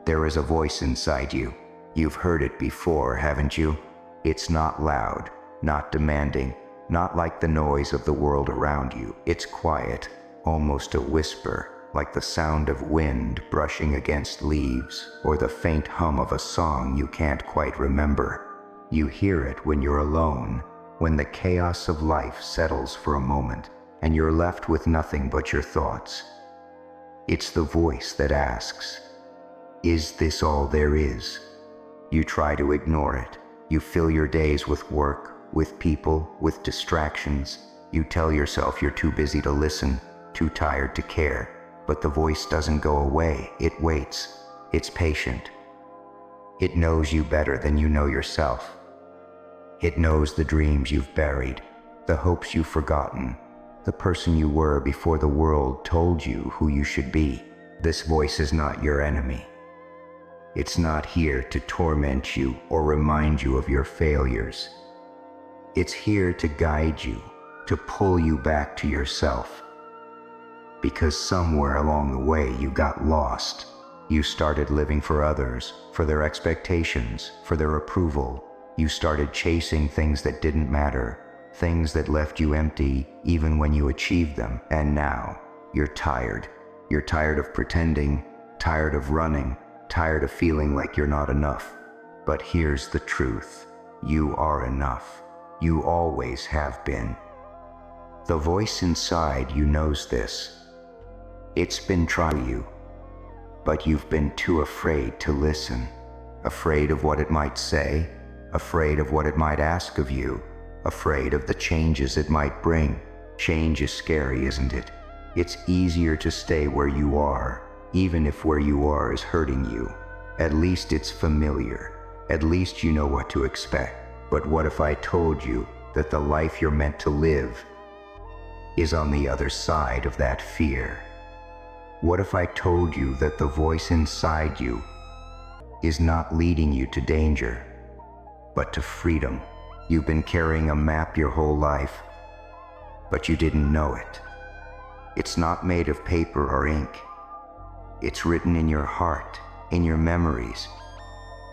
There is a voice inside you. You've heard it before, haven't you? It's not loud, not demanding, not like the noise of the world around you. It's quiet, almost a whisper, like the sound of wind brushing against leaves, or the faint hum of a song you can't quite remember. You hear it when you're alone, when the chaos of life settles for a moment, and you're left with nothing but your thoughts. It's the voice that asks, "Is this all there is?" You try to ignore it. You fill your days with work, with people, with distractions. You tell yourself you're too busy to listen, too tired to care. But the voice doesn't go away. It waits. It's patient. It knows you better than you know yourself. It knows the dreams you've buried, the hopes you've forgotten, the person you were before the world told you who you should be. This voice is not your enemy. It's not here to torment you or remind you of your failures. It's here to guide you, to pull you back to yourself. Because somewhere along the way you got lost. You started living for others, for their expectations, for their approval. You started chasing things that didn't matter, things that left you empty even when you achieved them. And now, you're tired. You're tired of pretending, tired of running, tired of feeling like you're not enough. But here's the truth. You are enough. You always have been. The voice inside you knows this. It's been trying you, but you've been too afraid to listen. Afraid of what it might say, afraid of what it might ask of you, afraid of the changes it might bring. Change is scary, isn't it? It's easier to stay where you are, even if where you are is hurting you. At least it's familiar. At least you know what to expect. But what if I told you that the life you're meant to live is on the other side of that fear? What if I told you that the voice inside you is not leading you to danger, but to freedom? You've been carrying a map your whole life, but you didn't know it. It's not made of paper or ink. It's written in your heart, in your memories,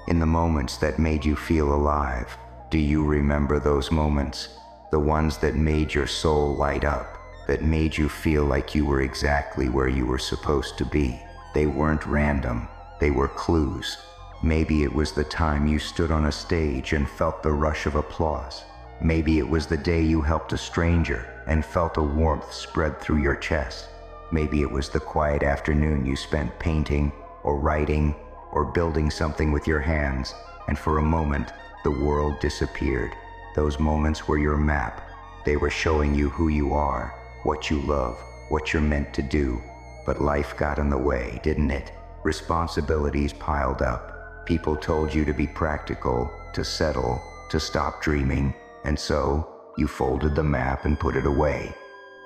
in the moments that made you feel alive. Do you remember those moments? The ones that made your soul light up, that made you feel like you were exactly where you were supposed to be. They weren't random, they were clues. Maybe it was the time you stood on a stage and felt the rush of applause. Maybe it was the day you helped a stranger and felt a warmth spread through your chest. Maybe it was the quiet afternoon you spent painting or writing or building something with your hands, and for a moment, the world disappeared. Those moments were your map. They were showing you who you are, what you love, what you're meant to do. But life got in the way, didn't it? Responsibilities piled up. People told you to be practical, to settle, to stop dreaming, and so you folded the map and put it away.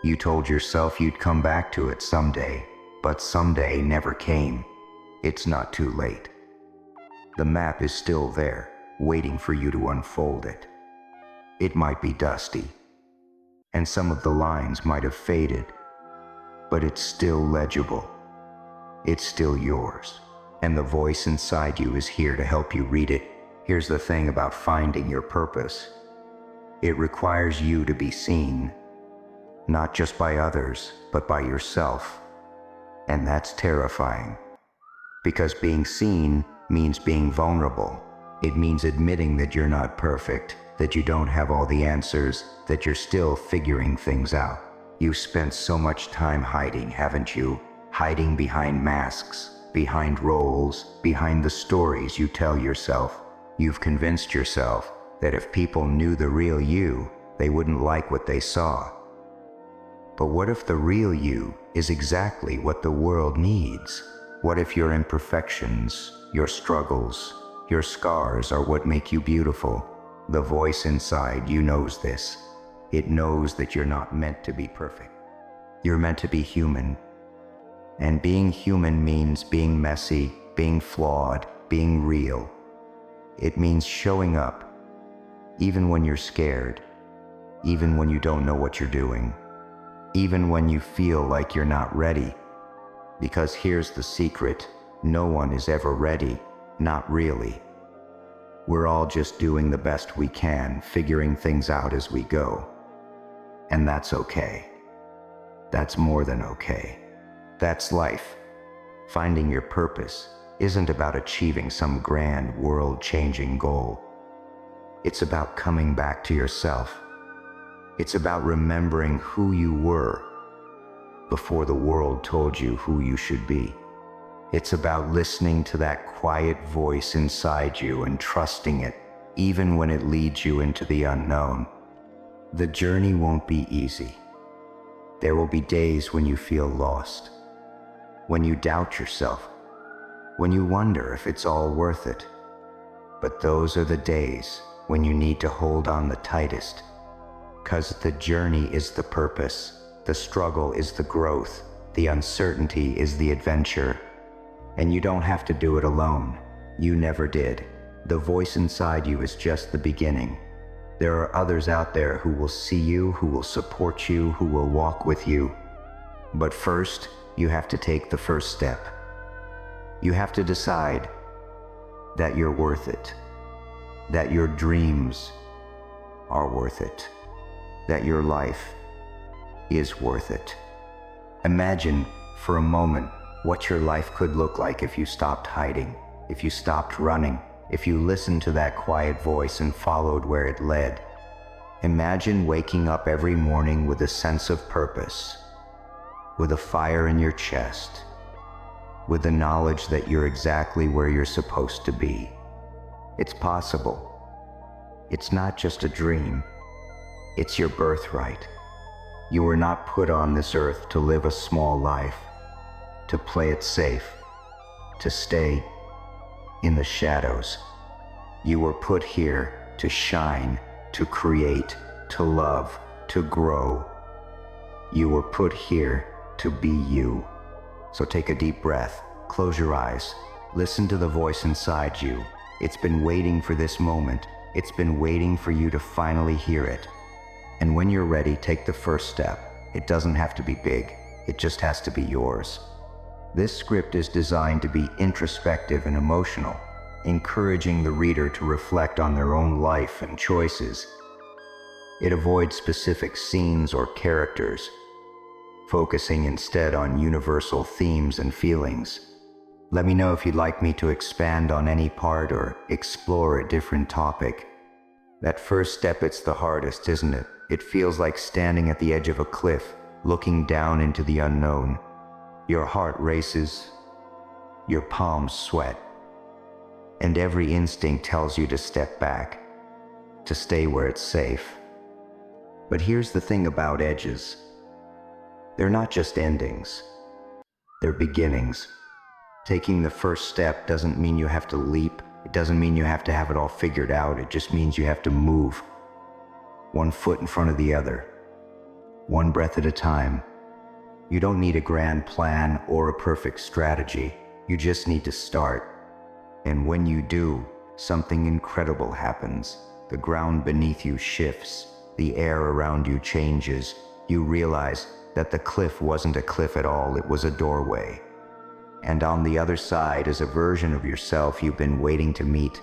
You told yourself you'd come back to it someday, but someday never came. It's not too late. The map is still there, waiting for you to unfold it. It might be dusty, and some of the lines might have faded, but it's still legible. It's still yours, and the voice inside you is here to help you read it. Here's the thing about finding your purpose. It requires you to be seen, not just by others, but by yourself. And that's terrifying. Because being seen means being vulnerable. It means admitting that you're not perfect, that you don't have all the answers, that you're still figuring things out. You've spent so much time hiding, haven't you? Hiding behind masks, behind roles, behind the stories you tell yourself. You've convinced yourself that if people knew the real you, they wouldn't like what they saw. But what if the real you is exactly what the world needs? What if your imperfections, your struggles, your scars are what make you beautiful? The voice inside you knows this. It knows that you're not meant to be perfect. You're meant to be human. And being human means being messy, being flawed, being real. It means showing up, even when you're scared, even when you don't know what you're doing, even when you feel like you're not ready. Because here's the secret, No one is ever ready, not really. We're all just doing the best we can, figuring things out as we go. And that's okay. That's more than okay. That's life. Finding your purpose isn't about achieving some grand world-changing goal. It's about coming back to yourself. It's about remembering who you were before the world told you who you should be. It's about listening to that quiet voice inside you and trusting it, even when it leads you into the unknown. The journey won't be easy. There will be days when you feel lost, when you doubt yourself, when you wonder if it's all worth it. But those are the days when you need to hold on the tightest, 'cause the journey is the purpose, the struggle is the growth, the uncertainty is the adventure. And you don't have to do it alone. You never did. The voice inside you is just the beginning. There are others out there who will see you, who will support you, who will walk with you. But first, you have to take the first step. You have to decide that you're worth it, that your dreams are worth it, that your life is worth it. Imagine for a moment what your life could look like if you stopped hiding, if you stopped running, if you listened to that quiet voice and followed where it led. Imagine waking up every morning with a sense of purpose, with a fire in your chest, with the knowledge that you're exactly where you're supposed to be. It's possible. It's not just a dream. It's your birthright. You were not put on this earth to live a small life, to play it safe, to stay in the shadows. You were put here to shine, to create, to love, to grow. You were put here to be you. So take a deep breath, close your eyes, listen to the voice inside you. It's been waiting for this moment. It's been waiting for you to finally hear it. And when you're ready, take the first step. It doesn't have to be big. It just has to be yours. This script is designed to be introspective and emotional, encouraging the reader to reflect on their own life and choices. It avoids specific scenes or characters, focusing instead on universal themes and feelings. Let me know if you'd like me to expand on any part or explore a different topic. That first step, it's the hardest, isn't it? It feels like standing at the edge of a cliff, looking down into the unknown. Your heart races, your palms sweat, and every instinct tells you to step back, to stay where it's safe. But here's the thing about edges. They're not just endings, they're beginnings. Taking the first step doesn't mean you have to leap. It doesn't mean you have to have it all figured out. It just means you have to move, one foot in front of the other, one breath at a time. You don't need a grand plan or a perfect strategy. You just need to start. And when you do, something incredible happens. The ground beneath you shifts. The air around you changes. You realize that the cliff wasn't a cliff at all. It was a doorway. And on the other side is a version of yourself you've been waiting to meet.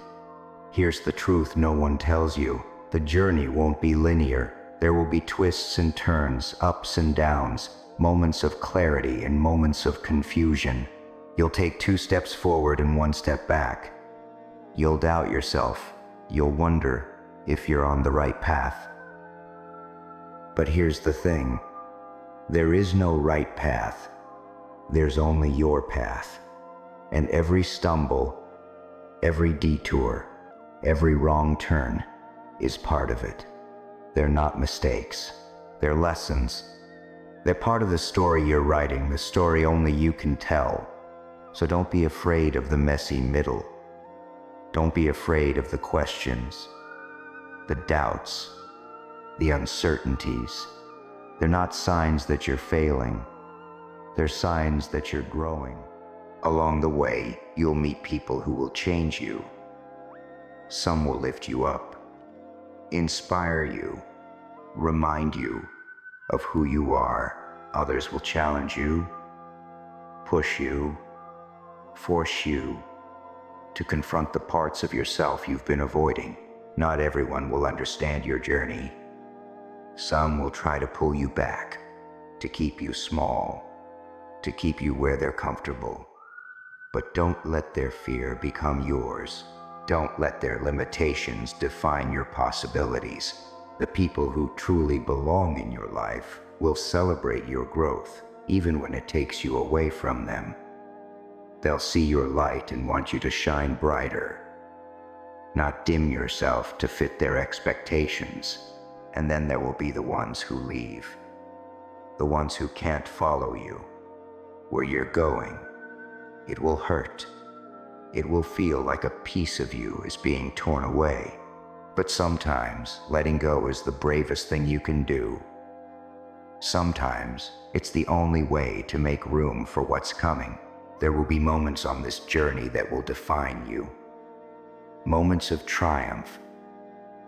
Here's the truth no one tells you. The journey won't be linear. There will be twists and turns, ups and downs, moments of clarity and moments of confusion. You'll take 2 steps forward and 1 step back. You'll doubt yourself. You'll wonder if you're on the right path. But here's the thing. There is no right path. There's only your path. And every stumble, every detour, every wrong turn is part of it. They're not mistakes. They're lessons. They're part of the story you're writing, the story only you can tell. So don't be afraid of the messy middle. Don't be afraid of the questions, the doubts, the uncertainties. They're not signs that you're failing. They're signs that you're growing. Along the way, you'll meet people who will change you. Some will lift you up, inspire you, remind you of who you are. Others will challenge you, push you, force you to confront the parts of yourself you've been avoiding. Not everyone will understand your journey. Some will try to pull you back, to keep you small, to keep you where they're comfortable. But don't let their fear become yours. Don't let their limitations define your possibilities. The people who truly belong in your life will celebrate your growth, even when it takes you away from them. They'll see your light and want you to shine brighter, not dim yourself to fit their expectations. And then there will be the ones who leave, the ones who can't follow you where you're going. It will hurt. It will feel like a piece of you is being torn away. But sometimes letting go is the bravest thing you can do. Sometimes it's the only way to make room for what's coming. There will be moments on this journey that will define you. Moments of triumph,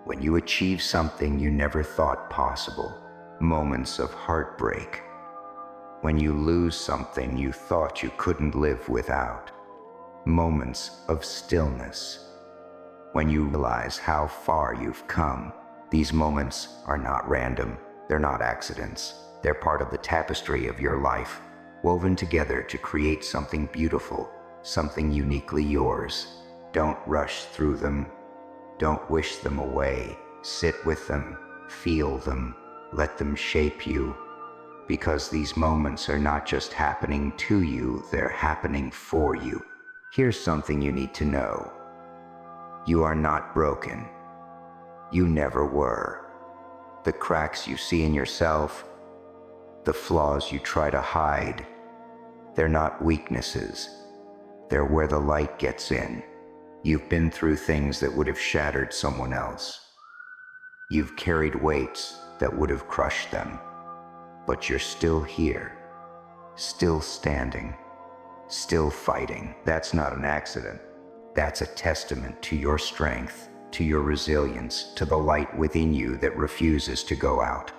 when you achieve something you never thought possible. Moments of heartbreak, when you lose something you thought you couldn't live without. Moments of stillness, when you realize how far you've come. These moments are not random. They're not accidents. They're part of the tapestry of your life, woven together to create something beautiful, something uniquely yours. Don't rush through them. Don't wish them away. Sit with them, feel them, let them shape you. Because these moments are not just happening to you, they're happening for you. Here's something you need to know. You are not broken. You never were. The cracks you see in yourself, the flaws you try to hide, they're not weaknesses. They're where the light gets in. You've been through things that would have shattered someone else. You've carried weights that would have crushed them. But you're still here, still standing, still fighting. That's not an accident. That's a testament to your strength, to your resilience, to the light within you that refuses to go out.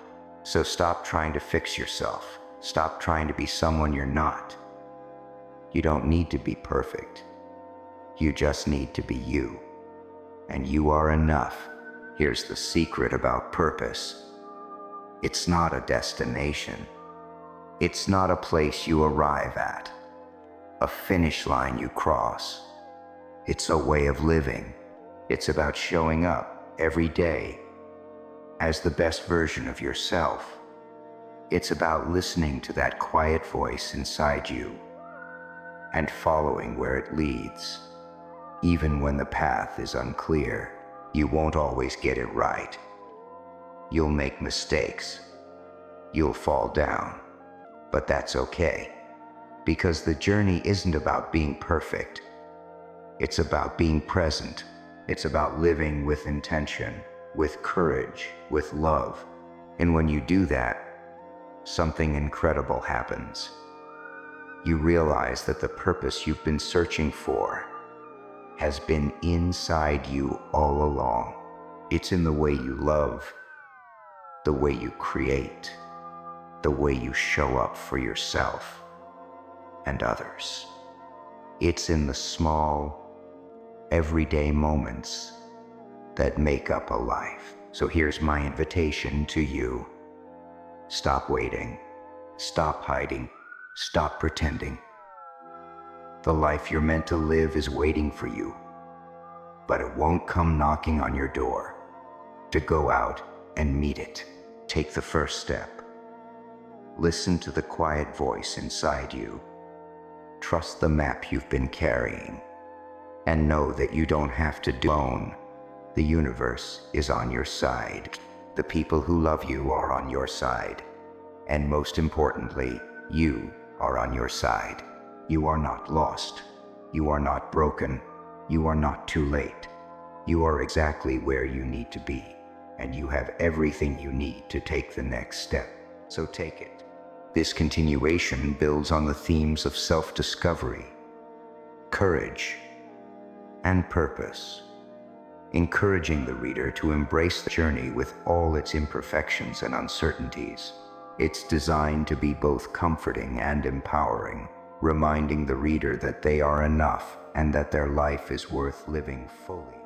So stop trying to fix yourself. Stop trying to be someone you're not. You don't need to be perfect. You just need to be you. And you are enough. Here's the secret about purpose. It's not a destination. It's not a place you arrive at, a finish line you cross. It's a way of living. It's about showing up every day as the best version of yourself. It's about listening to that quiet voice inside you and following where it leads. Even when the path is unclear, you won't always get it right. You'll make mistakes. You'll fall down. But that's okay, because the journey isn't about being perfect. It's about being present. It's about living with intention, with courage, with love. And when you do that, something incredible happens. You realize that the purpose you've been searching for has been inside you all along. It's in the way you love, the way you create, the way you show up for yourself and others. It's in the small, everyday moments that make up a life. So here's my invitation to you. Stop waiting. Stop hiding. Stop pretending. The life you're meant to live is waiting for you, but it won't come knocking on your door. To go out and meet it, take the first step. Listen to the quiet voice inside you. Trust the map you've been carrying, and know that you don't have to do it alone. The universe is on your side. The people who love you are on your side. And most importantly, you are on your side. You are not lost. You are not broken. You are not too late. You are exactly where you need to be, and you have everything you need to take the next step. So take it. This continuation builds on the themes of self-discovery, courage, and purpose, encouraging the reader to embrace the journey with all its imperfections and uncertainties. It's designed to be both comforting and empowering, reminding the reader that they are enough and that their life is worth living fully.